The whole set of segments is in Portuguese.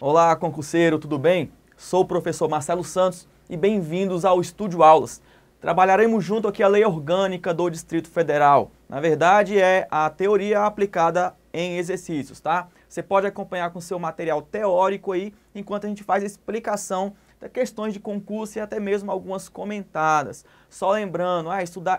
Olá, concurseiro, tudo bem? Sou o professor Marcelo Santos e bem-vindos ao Estúdio Aulas. Trabalharemos junto aqui a Lei Orgânica do Distrito Federal. Na verdade, é a teoria aplicada em exercícios, tá? Você pode acompanhar com seu material teórico aí, enquanto a gente faz a explicação de questões de concurso e até mesmo algumas comentadas. Só lembrando,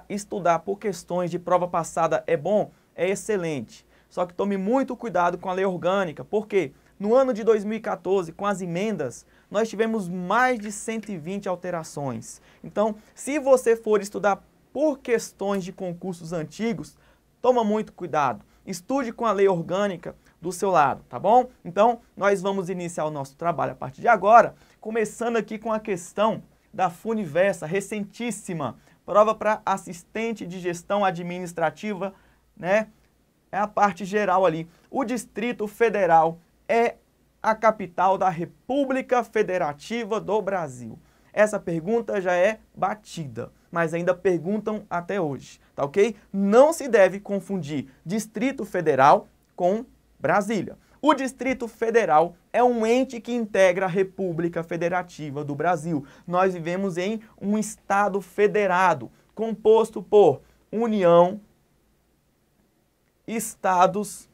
estudar por questões de prova passada é bom? É excelente. Só que tome muito cuidado com a Lei Orgânica, porque no ano de 2014, com as emendas, nós tivemos mais de 120 alterações. Então, se você for estudar por questões de concursos antigos, toma muito cuidado. Estude com a Lei Orgânica do seu lado, tá bom? Então, nós vamos iniciar o nosso trabalho a partir de agora, começando aqui com a questão da Funiversa, recentíssima, prova para assistente de gestão administrativa, né? É a parte geral ali. O Distrito Federal é a capital da República Federativa do Brasil? Essa pergunta já é batida, mas ainda perguntam até hoje, tá ok? Não se deve confundir Distrito Federal com Brasília. O Distrito Federal é um ente que integra a República Federativa do Brasil. Nós vivemos em um Estado federado, composto por União, Estados,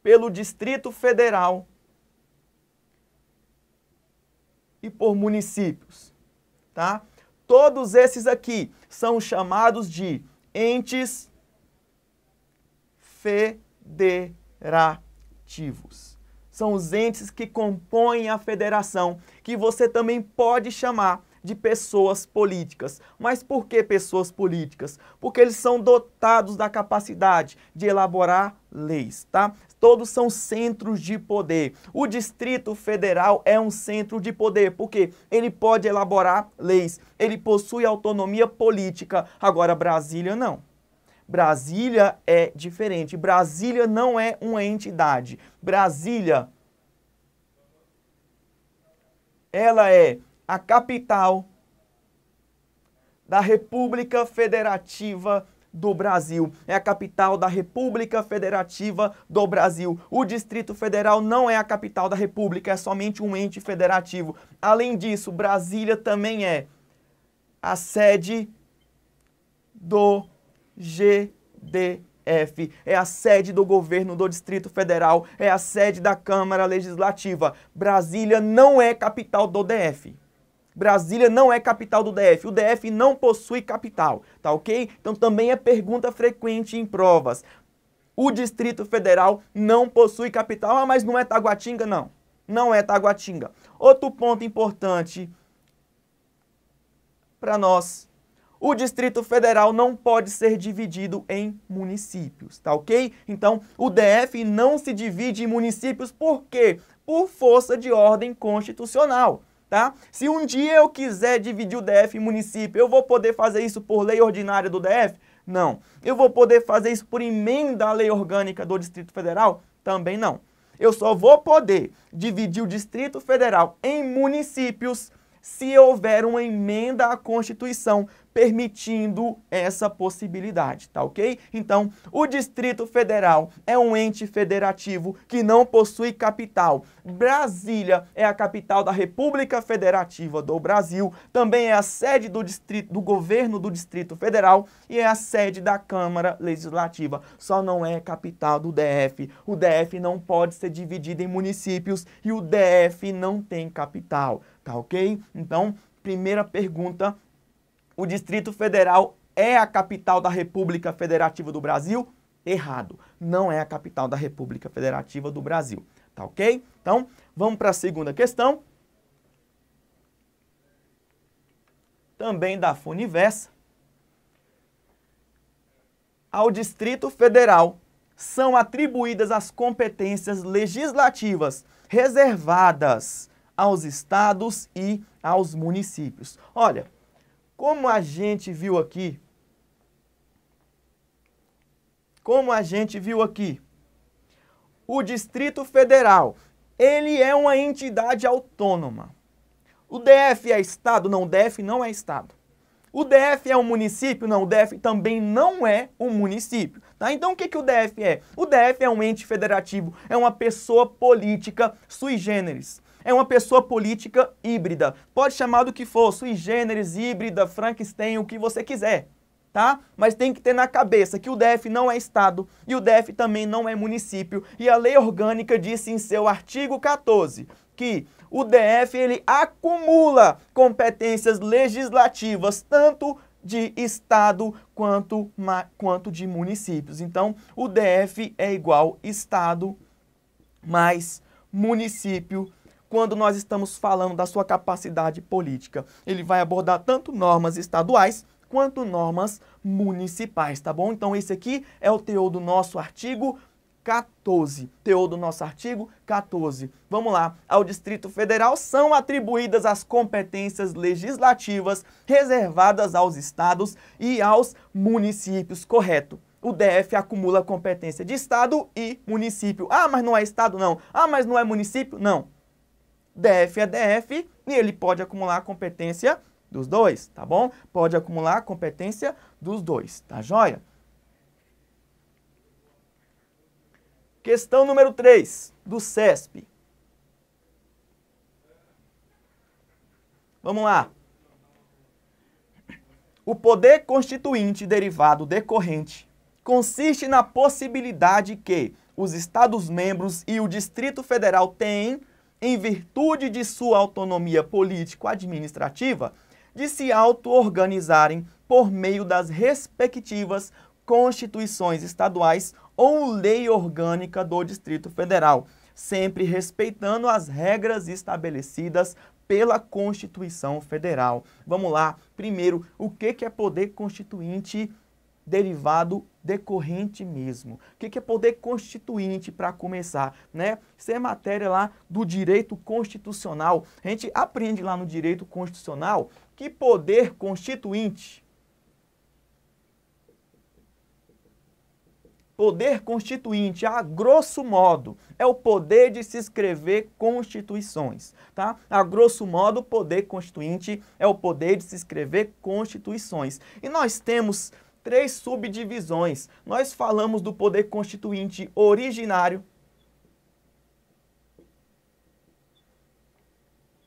pelo Distrito Federal e por municípios, tá? Todos esses aqui são chamados de entes federativos. São os entes que compõem a federação, que você também pode chamar de pessoas políticas. Mas por que pessoas políticas? Porque eles são dotados da capacidade de elaborar leis, tá? Todos são centros de poder. O Distrito Federal é um centro de poder, porque ele pode elaborar leis, ele possui autonomia política. Agora, Brasília não. Brasília é diferente. Brasília não é uma entidade. Brasília, ela é a capital da República Federativa do Brasil. É a capital da República Federativa do Brasil. O Distrito Federal não é a capital da República, é somente um ente federativo. Além disso, Brasília também é a sede do GDF. É a sede do governo do Distrito Federal, é a sede da Câmara Legislativa. Brasília não é capital do DF. Brasília não é capital do DF, o DF não possui capital, tá ok? Então também é pergunta frequente em provas. O Distrito Federal não possui capital, mas não é Taguatinga, não. Não é Taguatinga. Outro ponto importante para nós. O Distrito Federal não pode ser dividido em municípios, tá ok? Então, o DF não se divide em municípios, por quê? Por força de ordem constitucional. Tá? Se um dia eu quiser dividir o DF em município, eu vou poder fazer isso por lei ordinária do DF? Não. Eu vou poder fazer isso por emenda à lei orgânica do Distrito Federal? Também não. Eu só vou poder dividir o Distrito Federal em municípios se houver uma emenda à Constituição permitindo essa possibilidade, tá ok? Então, o Distrito Federal é um ente federativo que não possui capital. Brasília é a capital da República Federativa do Brasil, também é a sede do governo do Distrito Federal e é a sede da Câmara Legislativa. Só não é capital do DF. O DF não pode ser dividido em municípios e o DF não tem capital, tá ok? Então, primeira pergunta: o Distrito Federal é a capital da República Federativa do Brasil? Errado. Não é a capital da República Federativa do Brasil. Tá ok? Então, vamos para a segunda questão. Também da Funiversa. Ao Distrito Federal são atribuídas as competências legislativas reservadas aos estados e aos municípios. Olha, como a gente viu aqui, o Distrito Federal, ele é uma entidade autônoma. O DF é estado? Não, o DF não é estado. O DF é um município? Não, o DF também não é um município. Tá? Então o que o DF é? O DF é um ente federativo, é uma pessoa política sui generis. É uma pessoa política híbrida. Pode chamar do que for, sui generis, híbrida, Frankenstein, o que você quiser. Tá? Mas tem que ter na cabeça que o DF não é estado e o DF também não é município. E a lei orgânica disse em seu artigo 14 que o DF ele acumula competências legislativas tanto de estado quanto de municípios. Então, o DF é igual estado mais município. Quando nós estamos falando da sua capacidade política, ele vai abordar tanto normas estaduais quanto normas municipais, tá bom? Então esse aqui é o teor do nosso artigo 14. Teor do nosso artigo 14. Vamos lá. Ao Distrito Federal são atribuídas as competências legislativas reservadas aos estados e aos municípios, correto? O DF acumula competência de estado e município. Ah, mas não é estado, não. Ah, mas não é município? Não. DF é DF e ele pode acumular competência dos dois, tá bom? Pode acumular competência dos dois, tá joia? Questão número 3, do CESP. Vamos lá. O poder constituinte derivado decorrente consiste na possibilidade que os Estados-membros e o Distrito Federal têm, em virtude de sua autonomia político-administrativa, de se auto-organizarem por meio das respectivas constituições estaduais ou lei orgânica do Distrito Federal, sempre respeitando as regras estabelecidas pela Constituição Federal. Vamos lá. Primeiro, o que é poder constituinte derivado decorrente mesmo? O que é poder constituinte para começar, né? Isso é matéria lá do direito constitucional. A gente aprende lá no direito constitucional que poder constituinte a grosso modo, é o poder de se escrever constituições, tá? A grosso modo, o poder constituinte é o poder de se escrever constituições. E nós temos 3 subdivisões. Nós falamos do poder constituinte originário.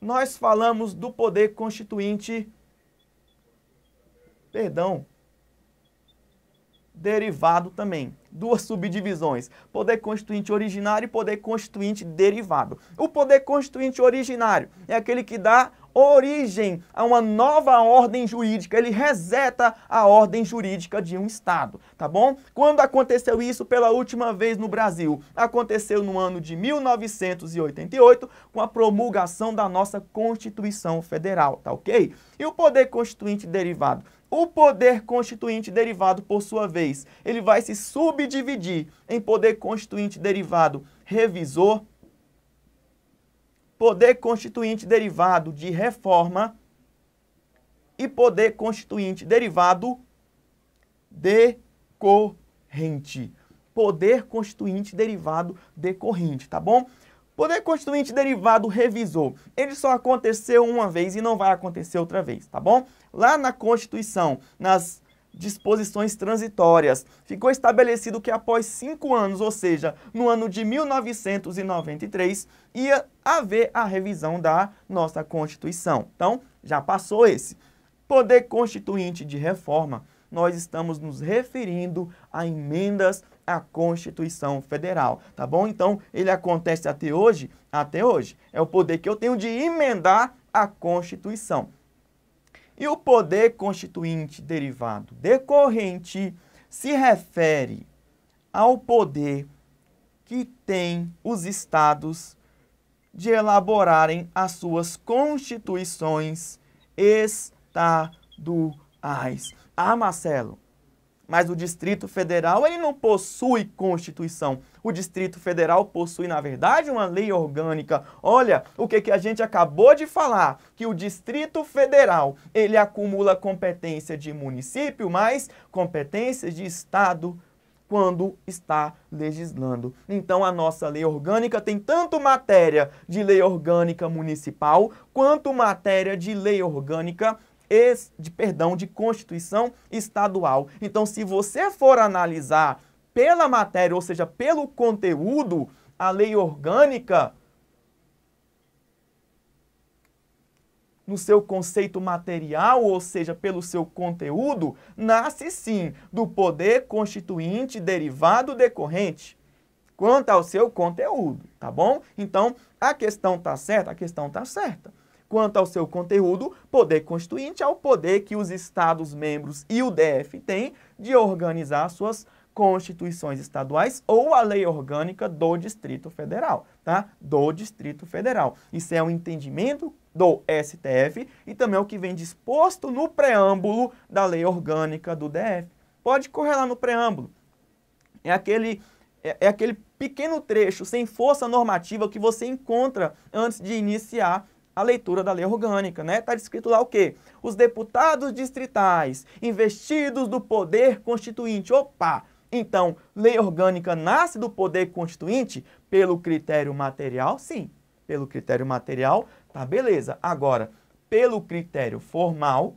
Nós falamos do poder constituinte, derivado também. 2 subdivisões, poder constituinte originário e poder constituinte derivado. O poder constituinte originário é aquele que dá origem a uma nova ordem jurídica, ele reseta a ordem jurídica de um estado, tá bom? Quando aconteceu isso pela última vez no Brasil? Aconteceu no ano de 1988, com a promulgação da nossa Constituição Federal, tá ok? E o poder constituinte derivado? O poder constituinte derivado, por sua vez, ele vai se subdividir em poder constituinte derivado revisor, poder constituinte derivado de reforma e poder constituinte derivado decorrente. Poder constituinte derivado decorrente, tá bom? Poder constituinte derivado revisor, ele só aconteceu uma vez e não vai acontecer outra vez, tá bom? Lá na Constituição, nas disposições transitórias, ficou estabelecido que após 5 anos, ou seja, no ano de 1993, ia haver a revisão da nossa Constituição. Então, já passou esse. Poder constituinte de reforma, nós estamos nos referindo a emendas à Constituição Federal, tá bom? Então, ele acontece até hoje, é o poder que eu tenho de emendar a Constituição. E o poder constituinte derivado decorrente se refere ao poder que tem os estados de elaborarem as suas constituições estaduais. Ah, Marcelo, mas o Distrito Federal ele não possui Constituição. O Distrito Federal possui, na verdade, uma lei orgânica. Olha o que a gente acabou de falar, que o Distrito Federal ele acumula competência de município, mais competências de estado quando está legislando. Então, a nossa lei orgânica tem tanto matéria de lei orgânica municipal, quanto matéria de lei orgânica de Constituição estadual. Então, se você for analisar pela matéria, ou seja, pelo conteúdo, a lei orgânica, no seu conceito material, ou seja, pelo seu conteúdo, nasce sim do poder constituinte derivado decorrente, quanto ao seu conteúdo, tá bom? Então, a questão tá certa? A questão tá certa. Quanto ao seu conteúdo, poder constituinte é o poder que os Estados-membros e o DF têm de organizar suas constituições estaduais ou a lei orgânica do Distrito Federal, tá? Do Distrito Federal. Isso é um entendimento do STF e também é o que vem disposto no preâmbulo da lei orgânica do DF. Pode correr lá no preâmbulo. É aquele pequeno trecho sem força normativa que você encontra antes de iniciar a leitura da lei orgânica, né? Está descrito lá o quê? Os deputados distritais investidos do poder constituinte. Opa! Então, lei orgânica nasce do poder constituinte pelo critério material? Sim, pelo critério material, tá beleza. Agora, pelo critério formal,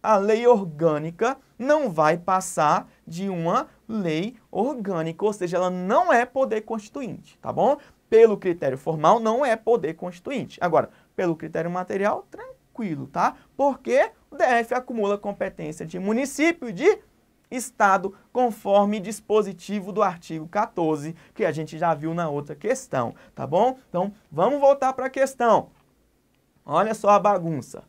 a lei orgânica não vai passar de uma lei orgânica, ou seja, ela não é poder constituinte, tá bom? Pelo critério formal, não é poder constituinte. Agora, pelo critério material, tranquilo, tá? Porque o DF acumula competência de município e de Estado, conforme dispositivo do artigo 14, que a gente já viu na outra questão, tá bom? Então, vamos voltar para a questão. Olha só a bagunça.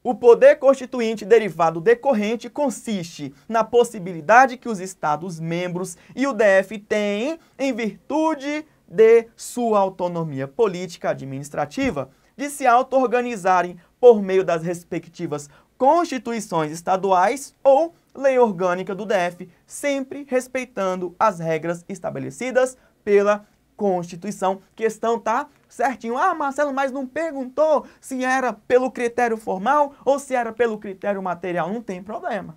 O poder constituinte derivado decorrente consiste na possibilidade que os Estados-membros e o DF têm, em virtude de sua autonomia política administrativa, de se auto-organizarem por meio das respectivas constituições estaduais ou lei orgânica do DF, sempre respeitando as regras estabelecidas pela Constituição. Questão tá certinho. Ah, Marcelo, mas não perguntou se era pelo critério formal ou se era pelo critério material. Não tem problema.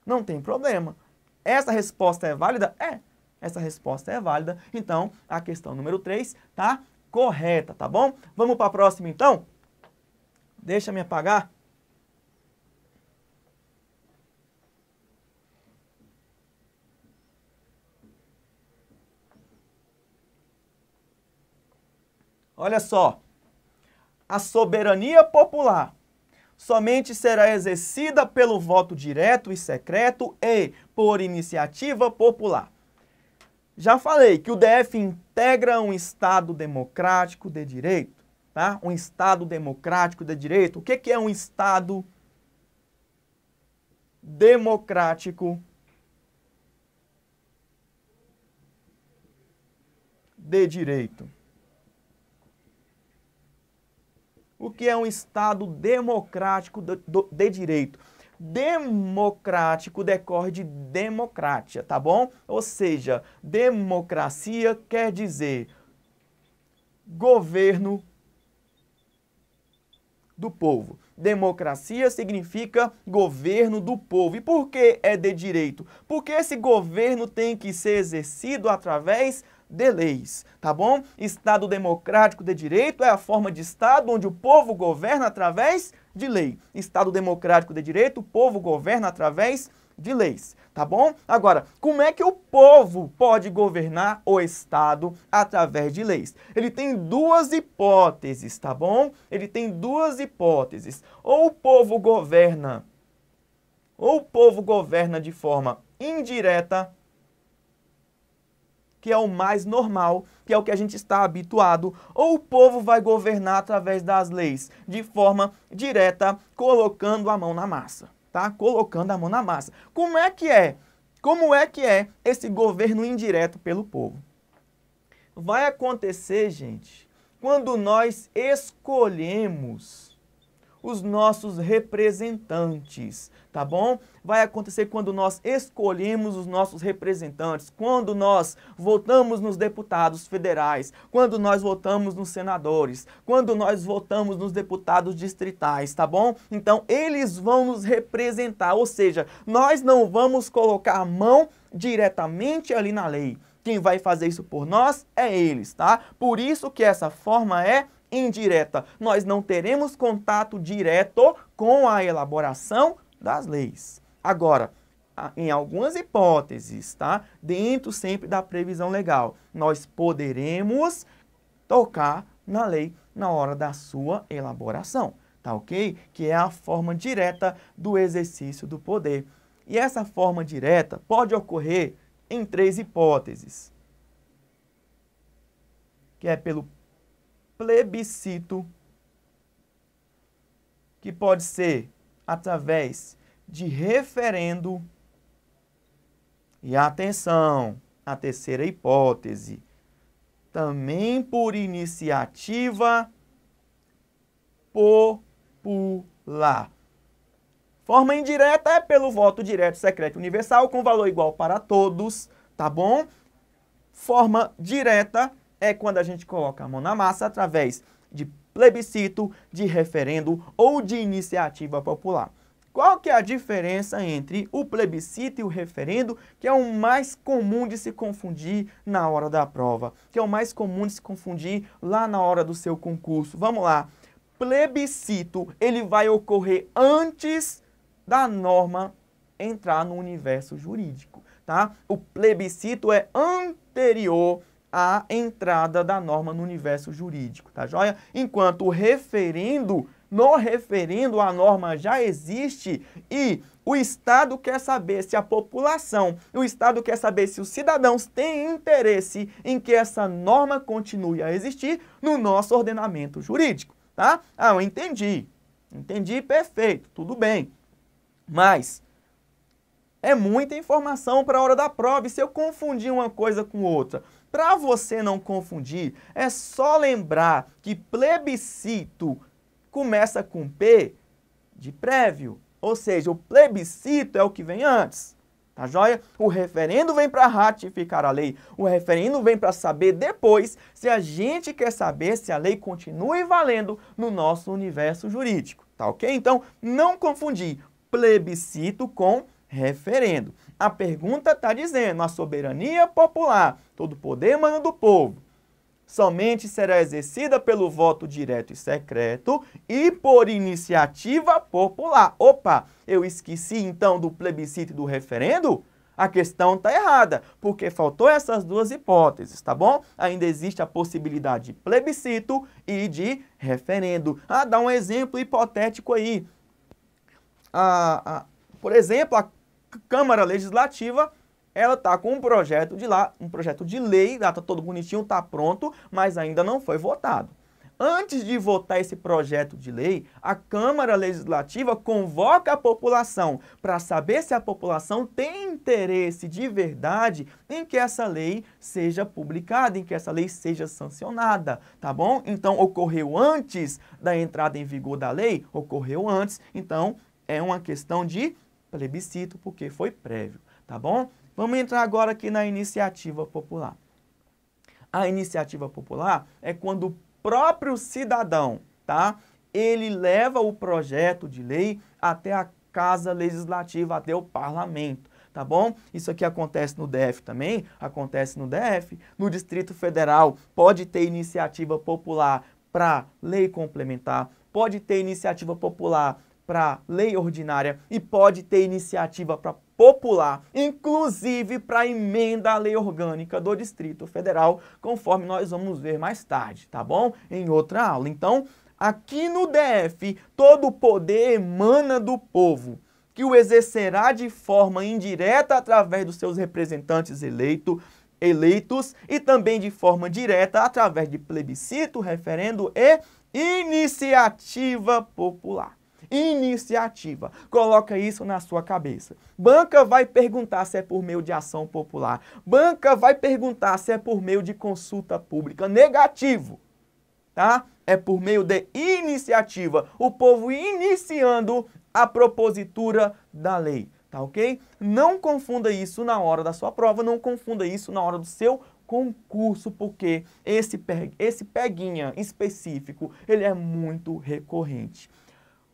Não tem problema. Essa resposta é válida? É. Essa resposta é válida. Então, a questão número 3 tá correta, tá bom? Vamos para a próxima, então? Deixa me apagar. Olha só, a soberania popular somente será exercida pelo voto direto e secreto e por iniciativa popular. Já falei que o DF integra um Estado democrático de direito, tá? Um Estado democrático de direito. O que é um Estado democrático de direito? O que é um Estado democrático de direito? Democrático decorre de democracia, tá bom? Ou seja, democracia quer dizer governo do povo. Democracia significa governo do povo. E por que é de direito? Porque esse governo tem que ser exercido através de leis, tá bom? Estado democrático de direito é a forma de Estado onde o povo governa através de lei. Estado democrático de direito, o povo governa através de leis, tá bom? Agora, como é que o povo pode governar o Estado através de leis? Ele tem duas hipóteses, tá bom? Ele tem duas hipóteses. Ou o povo governa de forma indireta, que é o mais normal, que é o que a gente está habituado, ou o povo vai governar através das leis, de forma direta, colocando a mão na massa, tá? Colocando a mão na massa. Como é que é? Como é que é esse governo indireto pelo povo? Vai acontecer, gente, quando nós escolhemos os nossos representantes, tá bom? Vai acontecer quando nós escolhemos os nossos representantes, quando nós votamos nos deputados federais, quando nós votamos nos senadores, quando nós votamos nos deputados distritais, tá bom? Então, eles vão nos representar, ou seja, nós não vamos colocar a mão diretamente ali na lei. Quem vai fazer isso por nós é eles, tá? Por isso que essa forma é indireta. Nós não teremos contato direto com a elaboração das leis. Agora, em algumas hipóteses, tá? Dentro sempre da previsão legal, nós poderemos tocar na lei na hora da sua elaboração, tá ok? Que é a forma direta do exercício do poder. E essa forma direta pode ocorrer em 3 hipóteses, que é pelo plebiscito, que pode ser através de referendo, e atenção, a terceira hipótese, também por iniciativa popular. Forma indireta é pelo voto direto, secreto e universal, com valor igual para todos, tá bom? Forma direta é quando a gente coloca a mão na massa através de plebiscito, de referendo ou de iniciativa popular. Qual que é a diferença entre o plebiscito e o referendo, que é o mais comum de se confundir na hora da prova, que é o mais comum de se confundir lá na hora do seu concurso? Vamos lá. Plebiscito, ele vai ocorrer antes da norma entrar no universo jurídico, tá? O plebiscito é anterior à entrada da norma no universo jurídico, tá joia? Enquanto o referendo, no referendo a norma já existe e o Estado quer saber se a população, o Estado quer saber se os cidadãos têm interesse em que essa norma continue a existir no nosso ordenamento jurídico, tá? Ah, eu entendi. Entendi, perfeito, tudo bem. Mas é muita informação para a hora da prova e se eu confundir uma coisa com outra? Para você não confundir, é só lembrar que plebiscito começa com P de prévio, ou seja, o plebiscito é o que vem antes, tá joia? O referendo vem para ratificar a lei, o referendo vem para saber depois se a gente quer saber se a lei continue valendo no nosso universo jurídico, tá ok? Então, não confundir plebiscito com referendo. A pergunta está dizendo, a soberania popular, todo poder emana do povo, somente será exercida pelo voto direto e secreto e por iniciativa popular. Opa, eu esqueci então do plebiscito e do referendo? A questão está errada, porque faltou essas 2 hipóteses, tá bom? Ainda existe a possibilidade de plebiscito e de referendo. Ah, dá um exemplo hipotético aí. Por exemplo, a Câmara Legislativa, ela está com um projeto de lei, está todo bonitinho, está pronto, mas ainda não foi votado. Antes de votar esse projeto de lei, a Câmara Legislativa convoca a população para saber se a população tem interesse de verdade em que essa lei seja publicada, em que essa lei seja sancionada, tá bom? Então, ocorreu antes da entrada em vigor da lei? Ocorreu antes, então é uma questão de plebiscito, porque foi prévio, tá bom? Vamos entrar agora aqui na iniciativa popular. A iniciativa popular é quando o próprio cidadão, tá? Ele leva o projeto de lei até a Casa Legislativa, até o parlamento, tá bom? Isso aqui acontece no DF também, acontece no DF. No Distrito Federal pode ter iniciativa popular para lei complementar, pode ter iniciativa popular para lei ordinária e pode ter iniciativa para popular, inclusive para emenda à lei orgânica do Distrito Federal, conforme nós vamos ver mais tarde, tá bom? Em outra aula. Então, aqui no DF, todo o poder emana do povo, que o exercerá de forma indireta através dos seus representantes eleitos e também de forma direta através de plebiscito, referendo e iniciativa popular. Iniciativa. Coloca isso na sua cabeça. Banca vai perguntar se é por meio de ação popular. Banca vai perguntar se é por meio de consulta pública. Negativo. Tá? É por meio de iniciativa. O povo iniciando a propositura da lei. Tá ok? Não confunda isso na hora da sua prova. Não confunda isso na hora do seu concurso, porque esse peguinha específico, ele é muito recorrente.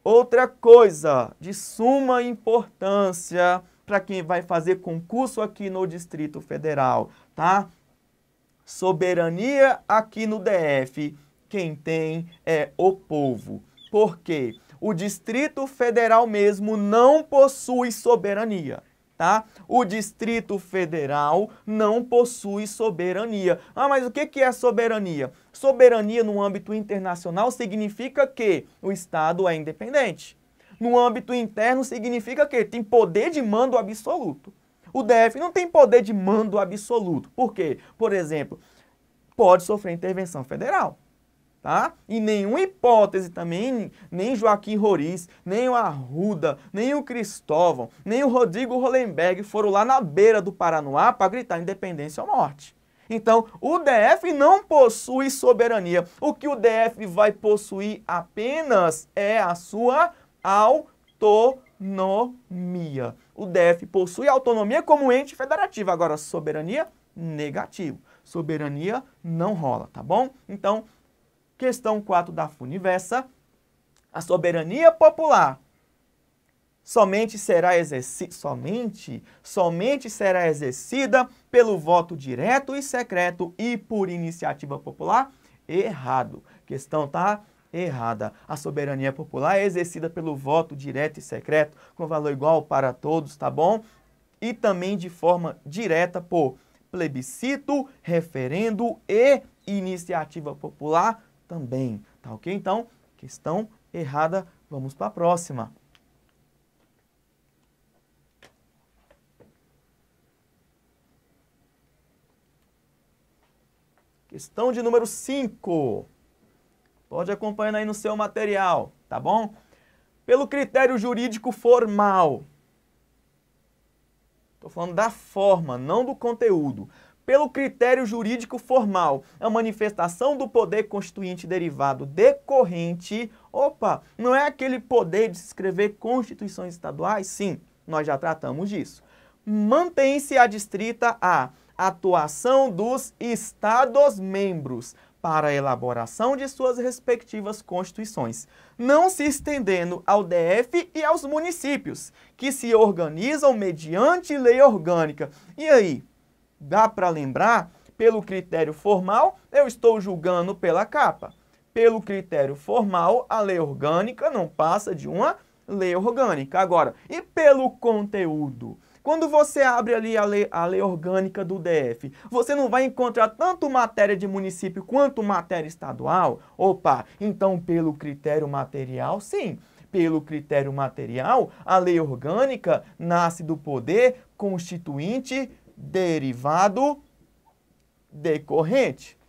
Outra coisa de suma importância para quem vai fazer concurso aqui no Distrito Federal, tá? Soberania aqui no DF. quem tem é o povo. Por quê? O Distrito Federal mesmo não possui soberania, tá? O Distrito Federal não possui soberania. Ah, mas o que é soberania? Soberania no âmbito internacional significa que o Estado é independente. No âmbito interno significa que tem poder de mando absoluto. O DF não tem poder de mando absoluto. Por quê? Por exemplo, pode sofrer intervenção federal. Tá? Em nenhuma hipótese também, nem Joaquim Roriz, nem o Arruda, nem o Cristóvão, nem o Rodrigo Hollenberg foram lá na beira do Paranoá para gritar independência ou morte. Então, o DF não possui soberania. O que o DF vai possuir apenas é a sua autonomia. O DF possui autonomia como ente federativo. Agora, soberania, negativo. Soberania não rola, tá bom? Então, questão 4 da Funiversa, a soberania popular somente será exercida pelo voto direto e secreto e por iniciativa popular? Errado. Questão tá errada. A soberania popular é exercida pelo voto direto e secreto, com valor igual para todos, tá bom? E também de forma direta por plebiscito, referendo e iniciativa popular também, tá ok? Então, questão errada, vamos para a próxima. Questão de número 5. Pode acompanhar aí no seu material, tá bom? Pelo critério jurídico formal. Estou falando da forma, não do conteúdo. Pelo critério jurídico formal, a manifestação do poder constituinte derivado decorrente, não é aquele poder de se escrever constituições estaduais? Sim, nós já tratamos disso. Mantém-se adstrita à atuação dos Estados-membros para a elaboração de suas respectivas constituições, não se estendendo ao DF e aos municípios, que se organizam mediante lei orgânica. E aí? Dá para lembrar? Pelo critério formal, eu estou julgando pela capa. Pelo critério formal, a lei orgânica não passa de uma lei orgânica. Agora, e pelo conteúdo? Quando você abre ali a lei orgânica do DF, você não vai encontrar tanto matéria de município quanto matéria estadual? Então pelo critério material, sim. Pelo critério material, a lei orgânica nasce do poder constituinte derivado decorrente,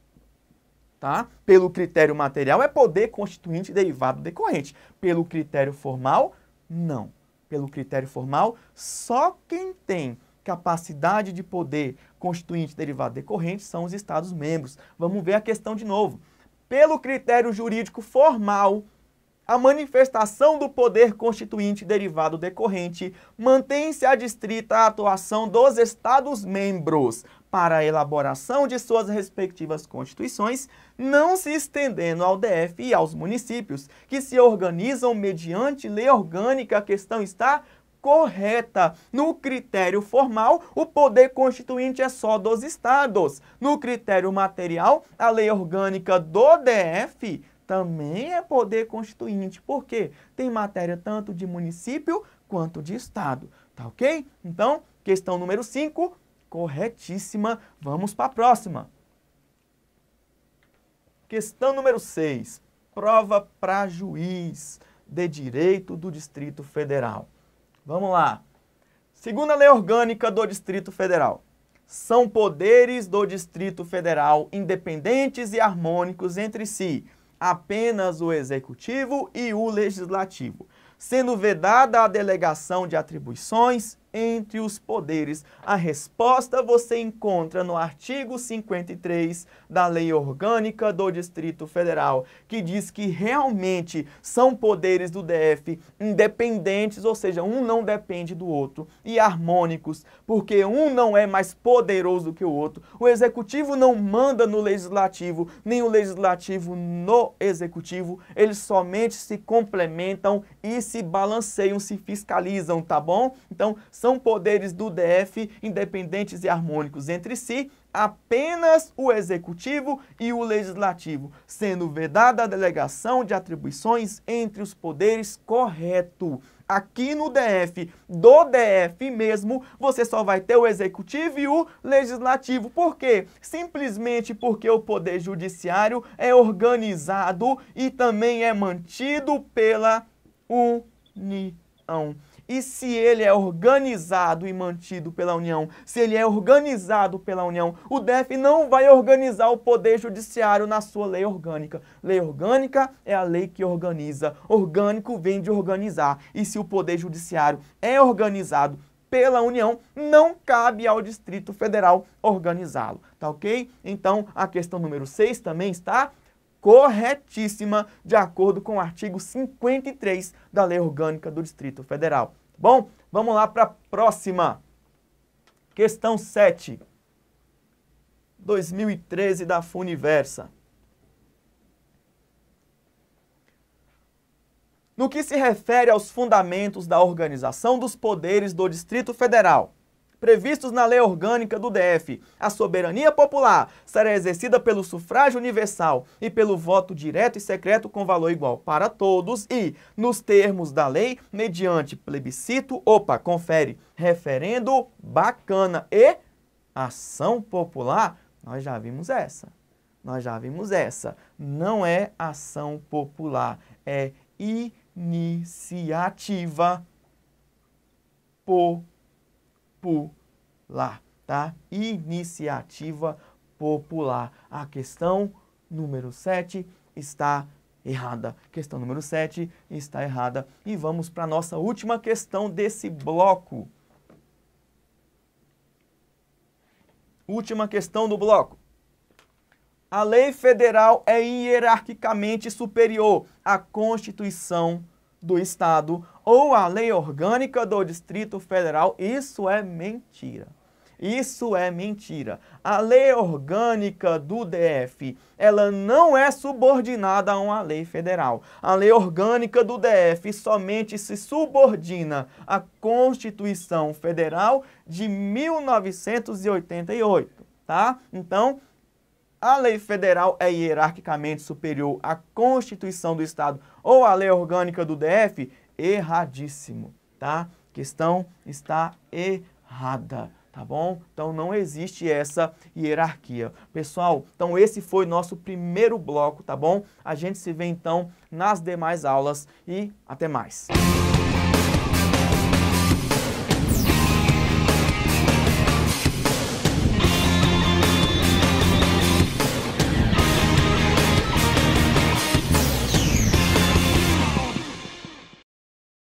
tá? Pelo critério material é poder constituinte derivado decorrente. Pelo critério formal, não. Pelo critério formal, só quem tem capacidade de poder constituinte derivado decorrente são os Estados-membros. Vamos ver a questão de novo. Pelo critério jurídico formal, a manifestação do poder constituinte derivado decorrente mantém-se adstrita à atuação dos Estados-membros para a elaboração de suas respectivas constituições, não se estendendo ao DF e aos municípios, que se organizam mediante lei orgânica. A questão está correta. No critério formal, o poder constituinte é só dos estados. No critério material, a lei orgânica do DF também é poder constituinte. Por quê? Tem matéria tanto de município quanto de estado. Tá ok? Então, questão número 5, corretíssima. Vamos para a próxima. Questão número 6. Prova para juiz de direito do Distrito Federal. Vamos lá. Segundo a lei orgânica do Distrito Federal, são poderes do Distrito Federal independentes e harmônicos entre si, apenas o Executivo e o Legislativo, sendo vedada a delegação de atribuições entre os poderes. A resposta você encontra no artigo 53 da Lei Orgânica do Distrito Federal, que diz que realmente são poderes do DF independentes, ou seja, um não depende do outro, e harmônicos, porque um não é mais poderoso do que o outro. O Executivo não manda no Legislativo, nem o Legislativo no Executivo, eles somente se complementam e se balanceiam, se fiscalizam, tá bom? Então, são poderes do DF independentes e harmônicos entre si, apenas o Executivo e o Legislativo, sendo vedada a delegação de atribuições entre os poderes. Correto. Aqui no DF, do DF mesmo, você só vai ter o Executivo e o Legislativo. Por quê? Simplesmente porque o Poder Judiciário é organizado e também é mantido pela União. E se ele é organizado e mantido pela União, se ele é organizado pela União, o DF não vai organizar o Poder Judiciário na sua lei orgânica. Lei orgânica é a lei que organiza. Orgânico vem de organizar. E se o Poder Judiciário é organizado pela União, não cabe ao Distrito Federal organizá-lo. Tá ok? Então, a questão número 6 também está corretíssima, de acordo com o artigo 53 da Lei Orgânica do Distrito Federal. Bom, vamos lá para a próxima. Questão 7, 2013 da Funiversa. No que se refere aos fundamentos da organização dos poderes do Distrito Federal, previstos na Lei Orgânica do DF, a soberania popular será exercida pelo sufrágio universal e pelo voto direto e secreto com valor igual para todos e, nos termos da lei, mediante plebiscito, confere, referendo, bacana, e ação popular. Nós já vimos essa. Não é ação popular, é iniciativa popular, tá? Iniciativa popular. A questão número 7 está errada. Questão número 7 está errada. E vamos para a nossa última questão desse bloco. Última questão do bloco. A lei federal é hierarquicamente superior à Constituição do Estado ou à lei orgânica do Distrito Federal. Isso é mentira. Isso é mentira. A lei orgânica do DF, ela não é subordinada a uma lei federal. A lei orgânica do DF somente se subordina à Constituição Federal de 1988, tá? Então, a lei federal é hierarquicamente superior à Constituição do Estado ou à lei orgânica do DF? Erradíssimo, tá? Questão está errada, tá bom? Então não existe essa hierarquia. Pessoal, então esse foi nosso primeiro bloco, tá bom? A gente se vê então nas demais aulas e até mais.